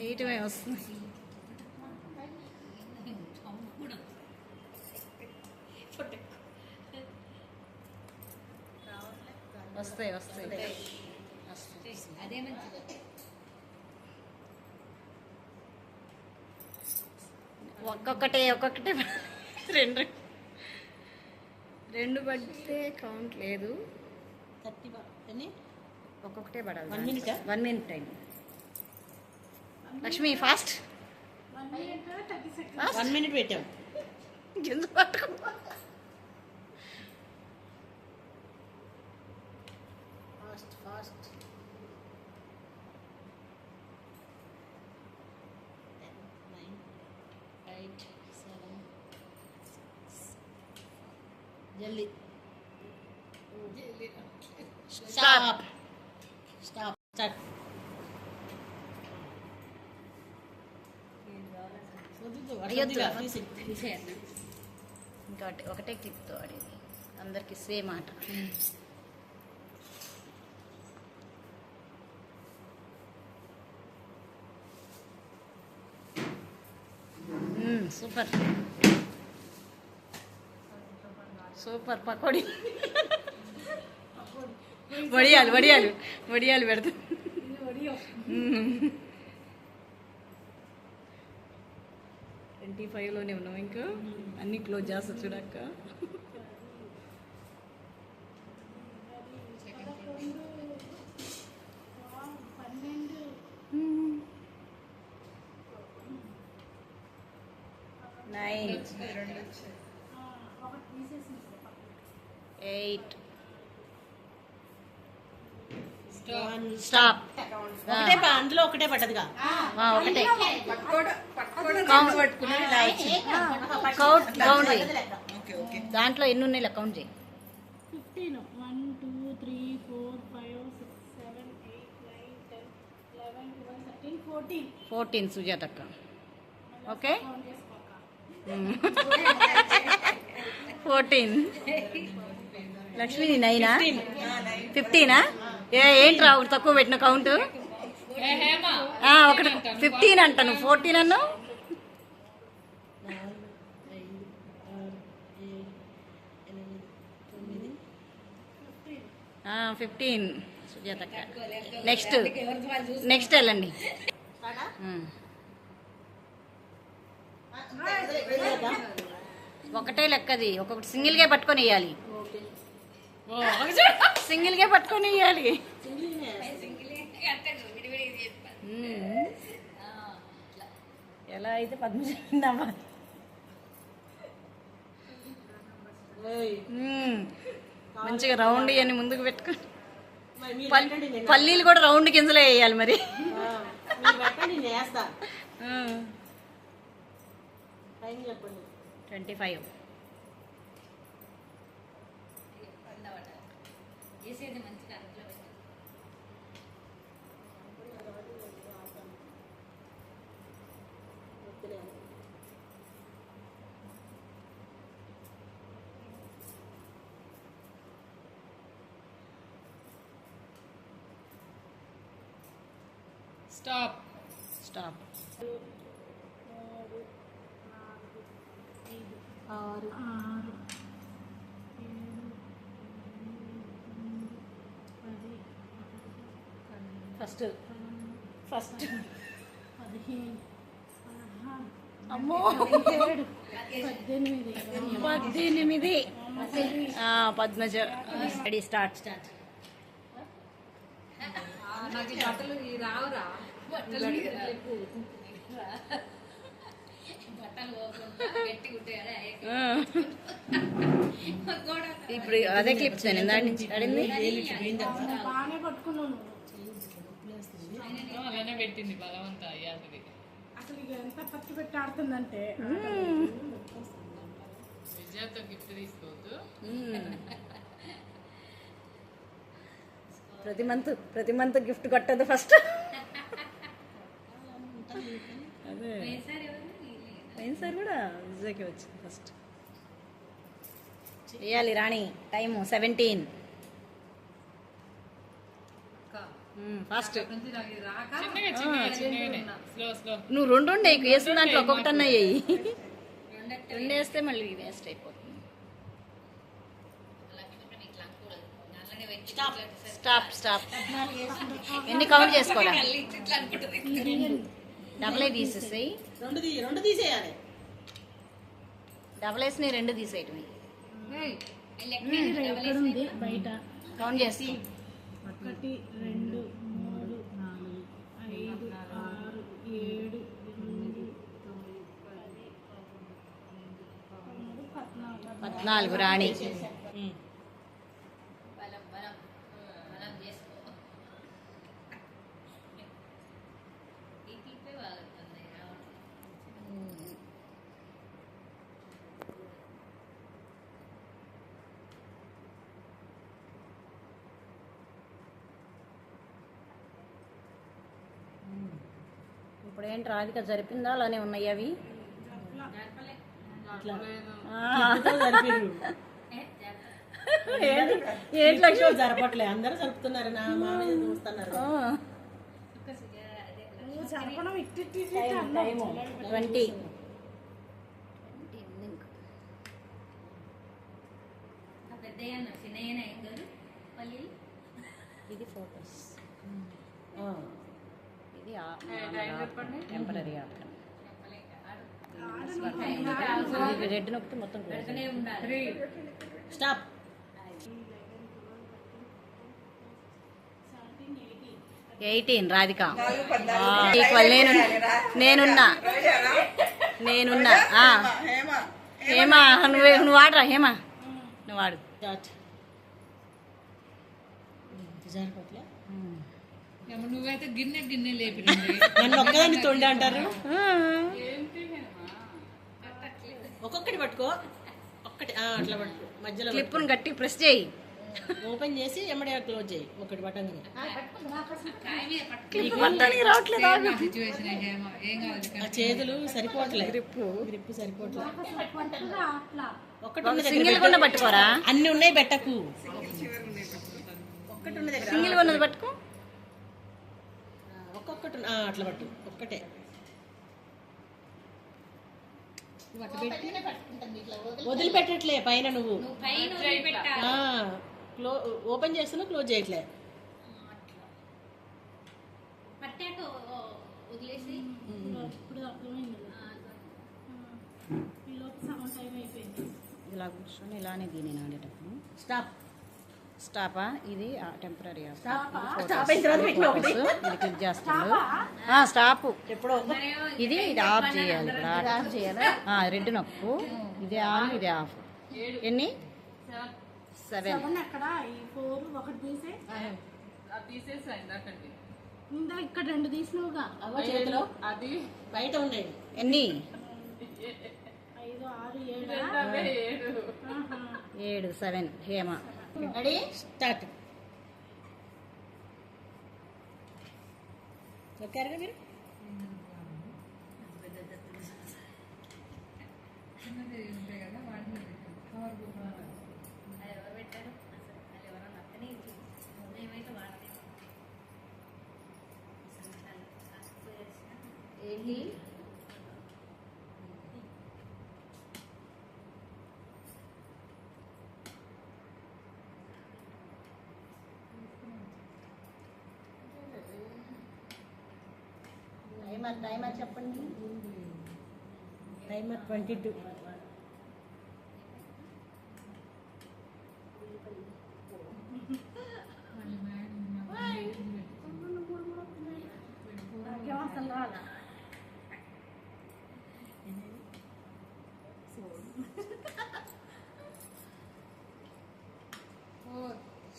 వేయటమే వస్తుంది. వస్తాయి వస్తాయి అదే మంచిది. ఒక్కొక్కటే రెండు రెండు పడితే కౌంట్ లేదు. 30 ఒక్కొక్కటే పడాలి. 1 minute time. Lakshmi fast. 1 minute పెట్టాం. ఎందుకు పట్టుకో. ఫాస్ట్ 10 9 8 7 జల్దీ. Stop stop start. ఇంకా ఒకటే క్లిప్తో ఆడేది. అందరికి సేమ్ ఆట. Super super. పకోడీ వడియాలు వడియాలు వడియాలు పెడతా. 25లోనే ఉన్నాం. ఇంకా అన్నీ క్లోజ్ చేస్తా చూడక్క. Nine 8 stop. అందులో ఒకటే పడ్డదిగా. ఒకటే కౌంట్ చేయి. దాంట్లో ఎన్ని ఉన్నాయి కౌంట్ చేయి. 15 1 2 3 4 5 6 7 8 9 10 11 12 13 14 సుజాతక్క. ఓకే 14. లక్ష్మి 9ఆ 15ఆ? ఏంట్రా ఒకటి తక్కువ పెట్టిన కౌంట్. ఒకటి 15 అంటాను. 14 అన్నావు. 15 సుజాతక్క. నెక్స్ట్ వెళ్ళండి. ఒకటే లెక్కది. ఒక్కొక్కటి సింగిల్గా పట్టుకొని వేయాలి. సింగిల్గా పట్టుకొని వేయాలి. ఎలా అయితే పద్మజమ్మా మంచిగా రౌండ్ అని ముందుకు పెట్టుకొని పల్లీలు కూడా రౌండ్ కిందలో వేయాలి మరి. 25. Stop stop. 6 ఫస్ట్ 15 అమ్మో 18. Padmaja ready start. ఇప్పుడు అదే క్లిప్స్ నేను దాని నుంచి అడింది. బాగానే పట్టుకున్నాను. అలానే పెట్టింది బలవంత అయ్యాది. అసలు ఇక ఎంత ఖర్చు పెట్టి ఆడుతుందంటే విజయతో గిఫ్ట్ తీసుకోవద్దు. ప్రతి మంత్ గిఫ్ట్ కొట్టదు ఫస్ట్. అదే పోయినసారి కూడా విజయ్కి వచ్చింది ఫస్ట్. చేయాలి రాణి. టైము 17. ఫాస్ట్ చిన్నగా స్లో స్లో. నువ్వు రెండు వేసిన దాంట్లో ఒక్కొక్కటన్నా వేయి. రెండు వేస్తే మళ్ళీ వేస్ట్ అయిపోతుంది. Stop stop. ఎన్ని కౌంట్ చేసుకోరా? డబల్ తీసేసాయి. రెండు తీసేయాలి. డబల్ వేసి రెండు తీసేయటమే. ఎక్కడుంది బయట? కౌంట్ చేసి 1 2 3 4 5 6 7 8 9 14 రాణి. ఇప్పుడు ఏంటి రాధిక జరిపిందా? అలానే ఉన్నాయి అవి. ఏంటి లక్ష్మి జరపట్లే, అందరూ జరుపుతున్నారు. నా మామయ్య చూస్తున్నారు. 20. ఇది ఫోకస్, ఇది టెంపరీ ఆప్షన్. రెడ్ నొక్కితే మొత్తం స్టాప్. 18 రాధిక. ఈక్వల్. నేనున్నా. హేమా నువ్వు వాడరా? హేమా నువ్వు వాడు. జరపట్లే. నువ్వైతే గిన్నె లేపి నన్ను ఒక్కదాన్ని తొండి అంటారు. ఒక్కొక్కటి పట్టుకో. ఒక్కటి అట్లా పట్టుకో. మధ్యలో క్లిప్ను గట్టి ప్రెస్ చేయి. ఓపెన్ చేసి ఎమ్మడే క్లోజ్ చేయి. ఒకటి పట్టంగానే. సిచ్యువేషన్ ఏం కాదు. ఆ చేతులు సరిపోవట్లే. గ్రిప్ సరిపోవట్లే. ఒక్కటి ఉన్న దగ్గర సింగిల్ కొన్న పట్టుకోరా? అన్ని ఉన్నాయి పెట్టకు. ఒక్కటి ఉన్న దగ్గర సింగిల్ కొన్నది పట్టుకో. ఒక్కొక్కటి అట్లా పట్టు. ఒక్కటే వదిలిపెట్టట్లే పైన. నువ్వు ఓపెన్ చేస్తున్నా క్లోజ్ చేయట్లే. ఇలా కూర్చొని ఇలానే దీని ఆడేటప్పుడు. స్టాప్. స్టాపా? ఇది టెంపరీ. ఇది స్టాప్. క్లిక్ చేస్తాడు. స్టాప్. ఇది ఆఫ్ చేయాలి. రెడ్ నొక్కు. ఇది ఆన్, ఇది ఆఫ్. ఎన్ని? 7. అక్కడ ఈ 4 ఒకటి తీసే. తీసేసా ఇందాకండి. ఇక్కడ 2 తీసినవుగా. చేతిలో అది బయట ఉన్నాయి. ఎన్ని? 5 6 7. 7. హేమ. రెడీ? స్టార్ట్. ఓకేగా మీరు? టైమర్ చెప్పండి. టైమర్ 22.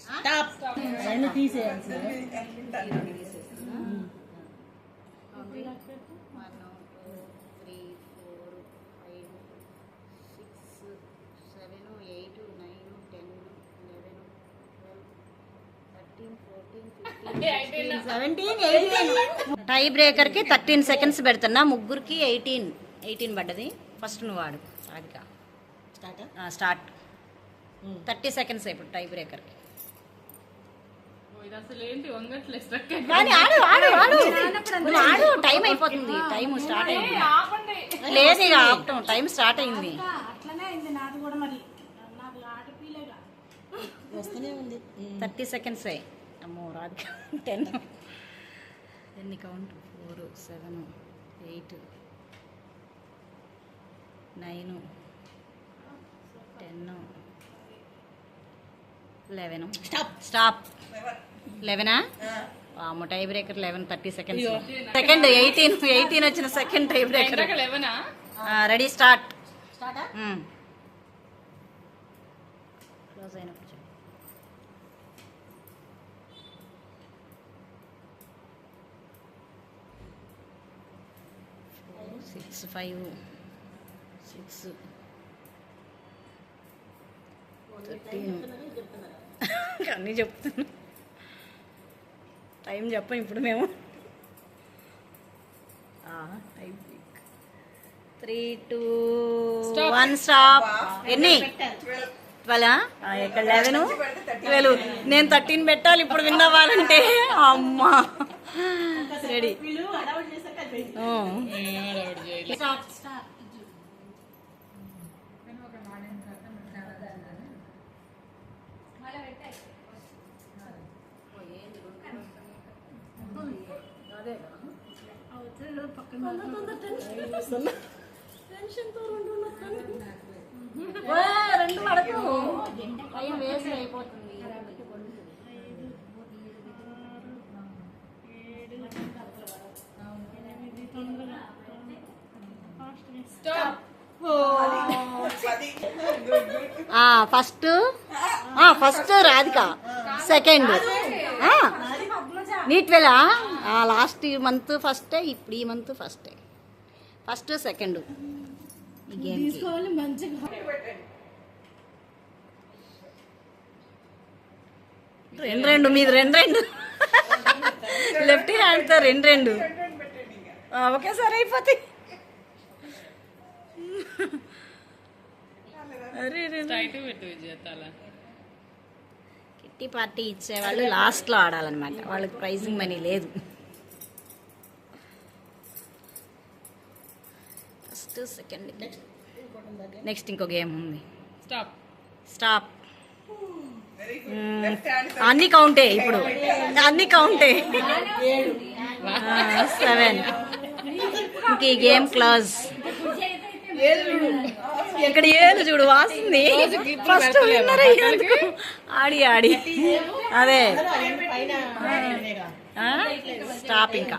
స్టాప్. రెండు తీసేయాల్సిందే. 1 2 3 4 5 6 7 8 9 10 11 12 13 14 15 16 17 టై బ్రేకర్ కి 13 సెకండ్స్ పెడుతున్నా. ముగ్గురికి 18 పడ్డది. ఫస్ట్ నువ్వు వాడు రాధిక. స్టార్ట్. 30 సెకండ్స్ ఇప్పుడు టై బ్రేకర్ కి. ఇది అసలు ఏంటి వంగట్లే స్ట్రక్ కానీ ఆడు ఆడు ఆడు నువ్వు ఆడు, టైం అయిపోతుంది, టైం స్టార్ట్ అయింది. ఆపండి. లేదు ఇక ఆపటం, టైం స్టార్ట్ అయింది. అట్లనే అయింది నాది కూడా మరి నాకు ఆటపీలేగా వస్తూనే ఉంది 30 seconds అయ్యి. అమ్మో రాదు. 10 ఎన్ని కౌంట్? 4 7 8 9 10 11 స్టాప్ 11ఆ? అమ్మో టై బ్రేకర్ 11 30 seconds. సెకండ్ 18 వచ్చిన సెకండ్ టై బ్రేకర్. 11ఆ? Ready start. స్టార్టా క్లోజ్ అయినప్పుడు 6 5 6 13 అన్నీ చెప్తాను. టైం చెప్పం ఇప్పుడు మేము. 3 2 1 స్టాప్. ఎన్ని? 12 ఇక్కడ 11 12. నేను 13 పెట్టాలి ఇప్పుడు విన్ అవ్వాలంటే. అమ్మా రెడీ. వీళ్ళు అడౌట్ చేశాక అది స్టార్ట్ స్టార్ట్ రెండు వరకు టైం వేస్ట్ అయిపోతుంది. ఫస్ట్ రాధిక, సెకండ్ నీ 12. లాస్ట్ మంత్ ఫస్టే, ఇప్పుడు ఈ మంత్ ఫస్టే. ఫస్ట్ సెకండ్ ఈ గేమ్. తీసుకోవాలి మంచిగా. రెండు మీది 2 లెఫ్ట్ హ్యాండ్తో 2 ఒకేసారి అయిపోతాయి. అరే స్ట్రైట్ పెట్టు విజేతాల. కిట్టి పార్టీ ఇచ్చేవాళ్ళు లాస్ట్లో ఆడాలన్నమాట, వాళ్ళకి ప్రైజింగ్ మనీ లేదు. ఫస్ట్ సెకండ్ నెక్స్ట్ ఇంకో గేమ్ ఉంది. స్టాప్. స్టాప్. అన్ని కౌంటే ఇప్పుడు, అన్ని కౌంటే. 7. ఇంక ఈ గేమ్ క్లోజ్. ఇక్కడ ఏళ్ళు చూడు వాసింది. ఫస్ట్ విన్నర్ అయ్యేందుకు ఆడి ఆడి అదే. స్టాప్ ఇంకా.